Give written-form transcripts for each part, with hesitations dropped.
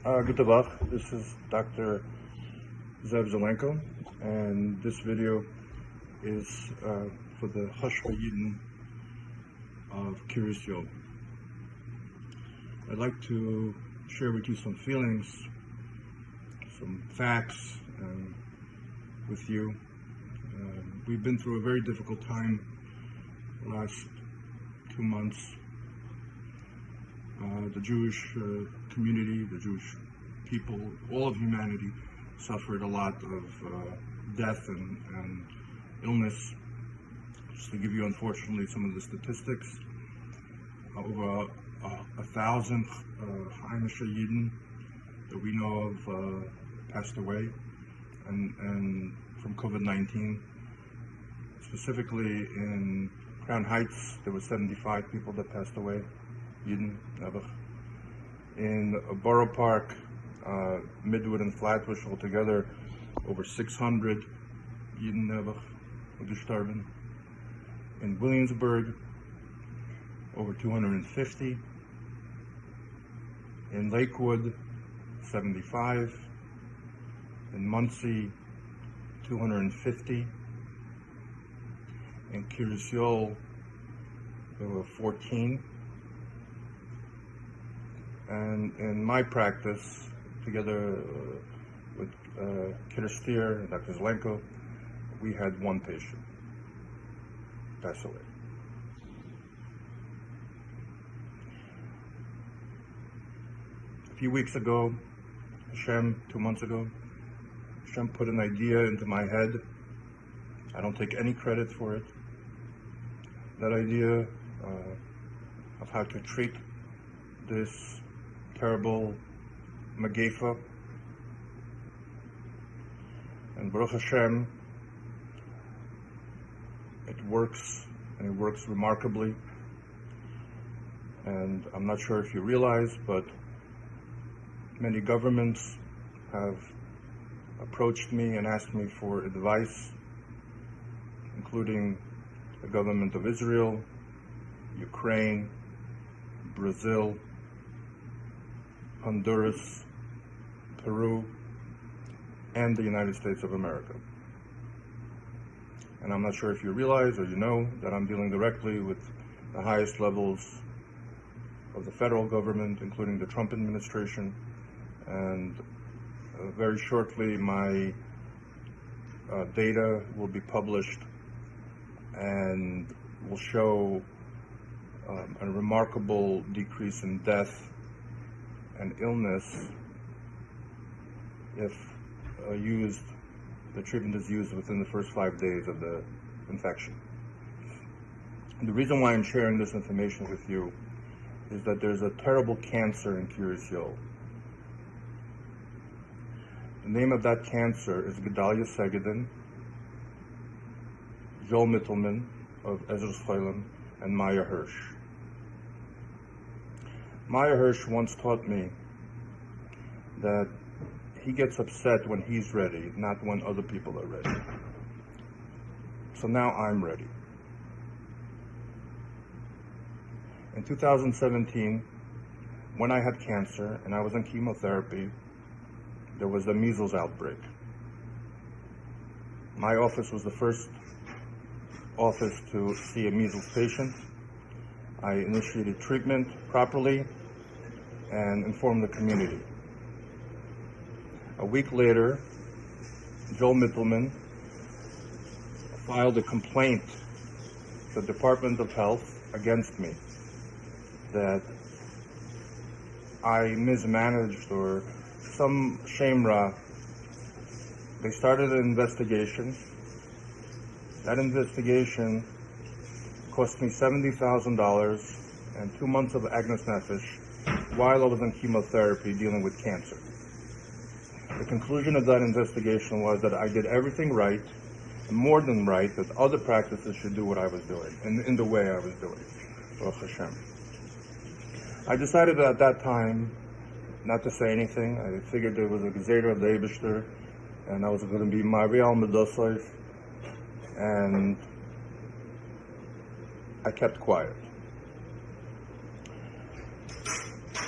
Good Tavach. This is Dr. Zelenko, and this video is for the Hashva Yidden of Kiryas Joel. I'd like to share with you some feelings, some facts with you. We've been through a very difficult time the last 2 months. The Jewish community, the Jewish people, all of humanity suffered a lot of death and illness. Just to give you, unfortunately, some of the statistics, over 1,000 Heimische Yidden that we know of passed away, and from COVID-19. Specifically in Crown Heights, there were 75 people that passed away. Yidden, in Borough Park, Midwood and Flatbush altogether, over 600 Yidden gestorben. In Williamsburg, over 250. In Lakewood, 75. In Muncie, 250. In Kiryas Joel, there were 14. And in my practice, together with Kiryas Joel and Dr. Zelenko, we had one patient pass away. A few weeks ago, 2 months ago, Hashem put an idea into my head. I don't take any credit for it. That idea of how to treat this terrible Magefa. And Baruch Hashem, it works, and it works remarkably. And I'm not sure if you realize, but many governments have approached me and asked me for advice, including the government of Israel, Ukraine, Brazil, Honduras, Peru, and the United States of America. And I'm not sure if you realize or you know that I'm dealing directly with the highest levels of the federal government, including the Trump administration. And very shortly, my data will be published and will show a remarkable decrease in death and illness if the treatment is used within the first 5 days of the infection. And the reason why I'm sharing this information with you is that there's a terrible cancer in Kiryas Joel. The name of that cancer is Gedalia Segedin, Joel Mittelman of Ezra Scholim, and Maya Hirsch. Maya Hirsch once taught me that he gets upset when he's ready, not when other people are ready. So now I'm ready. In 2017, when I had cancer and I was on chemotherapy, there was a measles outbreak. My office was the first office to see a measles patient. I initiated treatment properly and informed the community. A week later, Joel Mittelman filed a complaint to the Department of Health against me that I mismanaged or some shemra. They started an investigation. That investigation cost me $70,000 and 2 months of Agnes Nefesh while I was on chemotherapy dealing with cancer. The conclusion of that investigation was that I did everything right, and more than right, that other practices should do what I was doing, in the way I was doing. Baruch Hashem. I decided at that time not to say anything. I figured there was a Gezerah of the Eibishter, and I was going to be Mariel Medosov, and I kept quiet.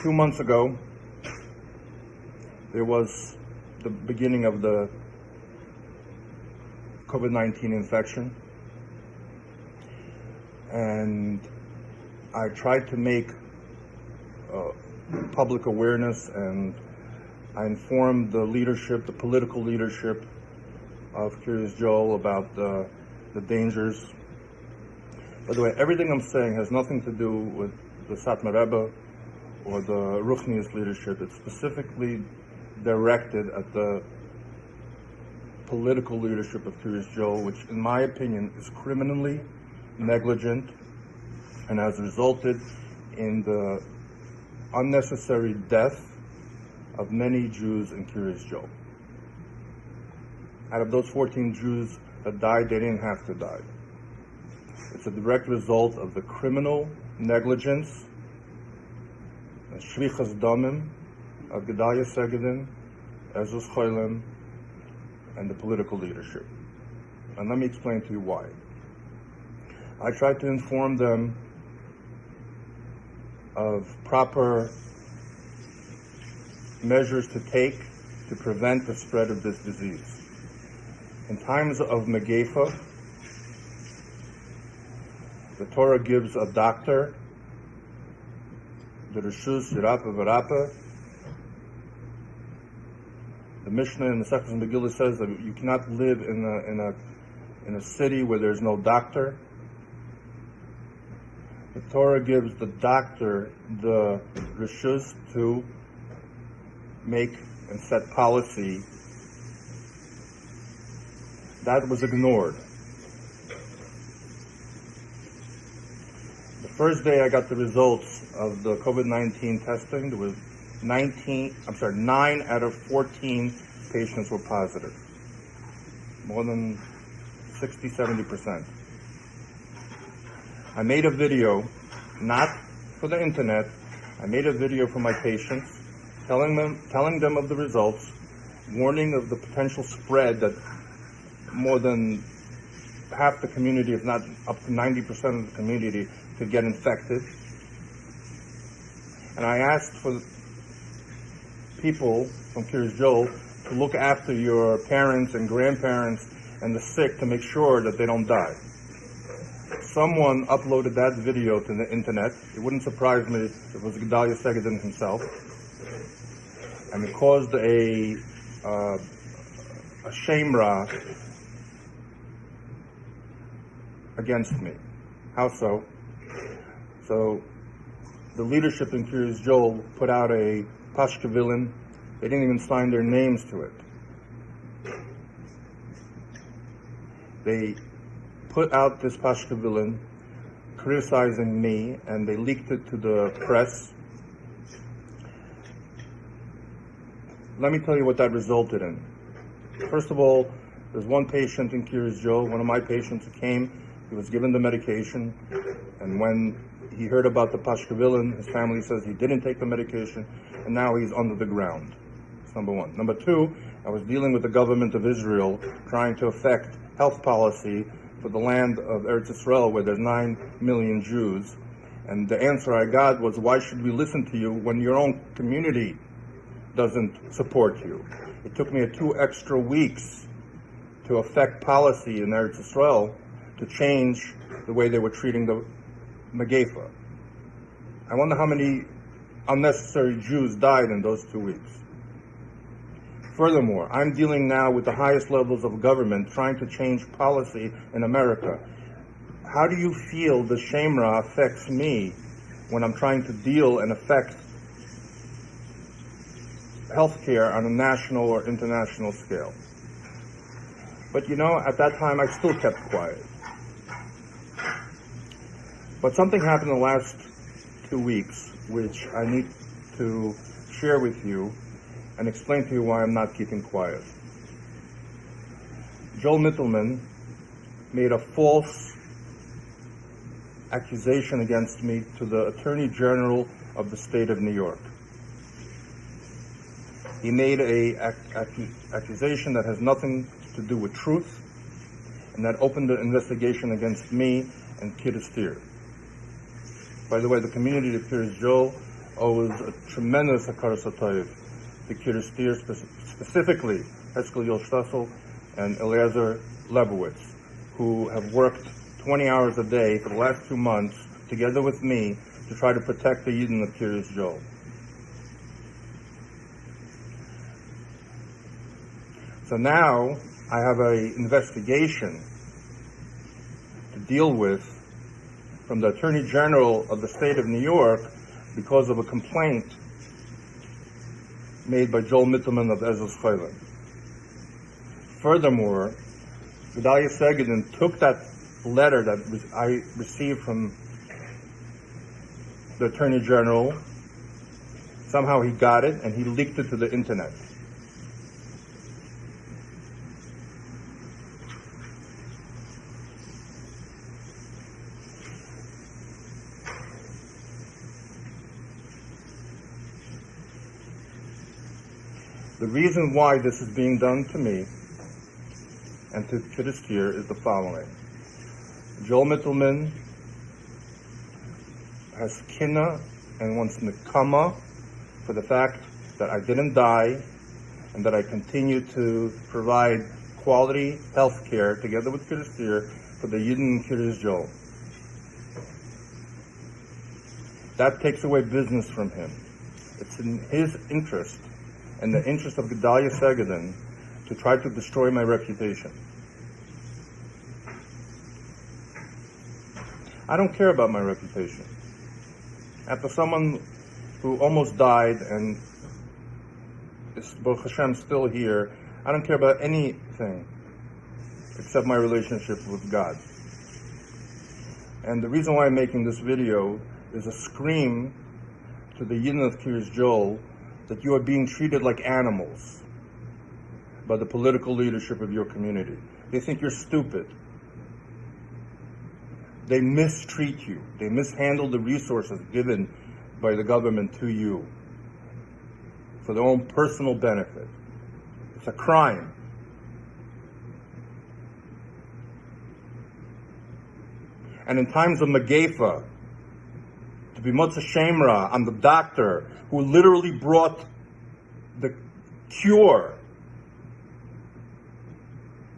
2 months ago, there was the beginning of the COVID-19 infection, and I tried to make public awareness, and I informed the leadership, the political leadership of Kiryas Joel about the dangers. By the way, everything I'm saying has nothing to do with the Satmar Rebbe or the Ruchnius leadership. It's specifically directed at the political leadership of Kiryas Joel, which in my opinion is criminally negligent and has resulted in the unnecessary death of many Jews in Kiryas Joel. Out of those 14 Jews that died, they didn't have to die. It's a direct result of the criminal negligence, the shvichas damim of Gedalia Segedin, Ezus Cholim, and the political leadership. And let me explain to you why. I tried to inform them of proper measures to take to prevent the spread of this disease. In times of Megefa, the Torah gives a doctor the Rishus Yirapa V'Rapa. The Mishnah in the Second Megillah says that you cannot live in a city where there's no doctor. The Torah gives the doctor the Rishus to make and set policy. That was ignored. The first day I got the results of the COVID-19 testing, there was 9 out of 14 patients were positive. More than 60-70%. I made a video, not for the internet, I made a video for my patients, telling them of the results, warning of the potential spread that more than half the community, if not up to 90% of the community, could get infected. And I asked for people from Kiryas Joel to look after your parents and grandparents and the sick to make sure that they don't die. Someone uploaded that video to the internet. It wouldn't surprise me if it was Gedalia Segedin himself. And it caused a shemra against me. How so? So the leadership in Kiryas Joel put out a pashkevilin. They didn't even sign their names to it. They put out this pashkevilin criticizing me, and they leaked it to the press. Let me tell you what that resulted in. First of all, there's one patient in Kiryas Joel, one of my patients who came, he was given the medication, and when he heard about the pashkevilin, his family says he didn't take the medication, and now he's under the ground. That's number one. Number two, I was dealing with the government of Israel, trying to affect health policy for the land of Eretz Israel, where there's 9 million Jews. And the answer I got was, why should we listen to you when your own community doesn't support you? It took me 2 extra weeks to affect policy in Eretz Israel to change the way they were treating the Megefa. I wonder how many unnecessary Jews died in those 2 weeks. Furthermore, I'm dealing now with the highest levels of government trying to change policy in America. How do you feel the shemra affects me when I'm trying to deal and affect healthcare on a national or international scale? But you know, at that time I still kept quiet. But something happened in the last 2 weeks, which I need to share with you and explain to you why I'm not keeping quiet. Joel Mittelman made a false accusation against me to the Attorney General of the state of New York. He made an accusation that has nothing to do with truth, and that opened an investigation against me and Kiryas Joel. By the way, the community of Kiryas Joel owes a tremendous hakaras hatov to Kiryas Joel, specifically Heskel Yoshtessel and Eliezer Lebowitz, who have worked 20 hours a day for the last 2 months together with me to try to protect the Yidden of Kiryas Joel. So now I have an investigation to deal with from the Attorney General of the state of New York because of a complaint made by Joel Mittelman of Ezra's Chaylim. Furthermore, Vladimir Zelenko took that letter that I received from the Attorney General, somehow he got it and he leaked it to the internet. The reason why this is being done to me and to Kiryas Joel is the following. Joel Mittelman has kinna and wants nekama for the fact that I didn't die and that I continue to provide quality health care together with Kiryas Joel for the Yidden in Kiryas Joel. That takes away business from him. It's in his interest and the interest of Vladimir Zelenko to try to destroy my reputation. I don't care about my reputation. After someone who almost died and is, Baruch Hashem, still here, I don't care about anything except my relationship with God. And the reason why I'm making this video is a scream to the Yidden of Kiryas Joel that you are being treated like animals by the political leadership of your community. They think you're stupid. They mistreat you. They mishandle the resources given by the government to you for their own personal benefit. It's a crime. And in times of Megefa, to be Motza Shemra, I'm the doctor who literally brought the cure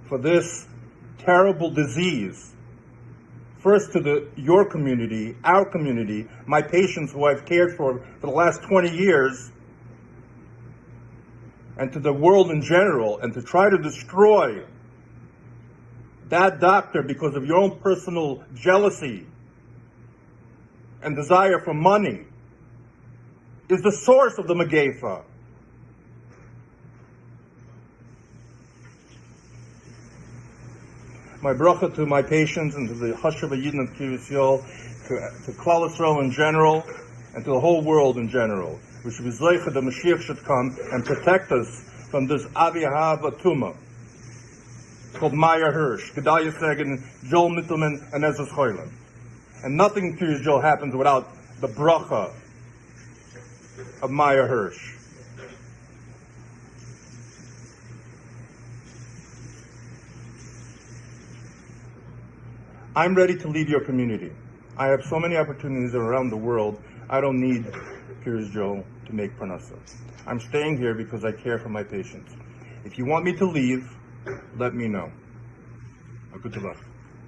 for this terrible disease, first to your community, our community, my patients who I've cared for the last 20 years, and to the world in general, and to try to destroy that doctor because of your own personal jealousy and desire for money, is the source of the Megefa. My bracha to my patients and to the Hashava Yidden of Kiryas Joel, to Klal Yisrael in general, and to the whole world in general. We should be zeicha the Mashiach should come and protect us from this Avi Hava Tuma. It's called Maya Hirsch, Vladimir Zelenko, Joel Mittelman, and Ezra's Chaylim. And nothing in Kiryas Joel happens without the bracha of Maya Hirsch. I'm ready to leave your community. I have so many opportunities around the world. I don't need Kiryas Joel to make parnasa. I'm staying here because I care for my patients. If you want me to leave, let me know. Good luck.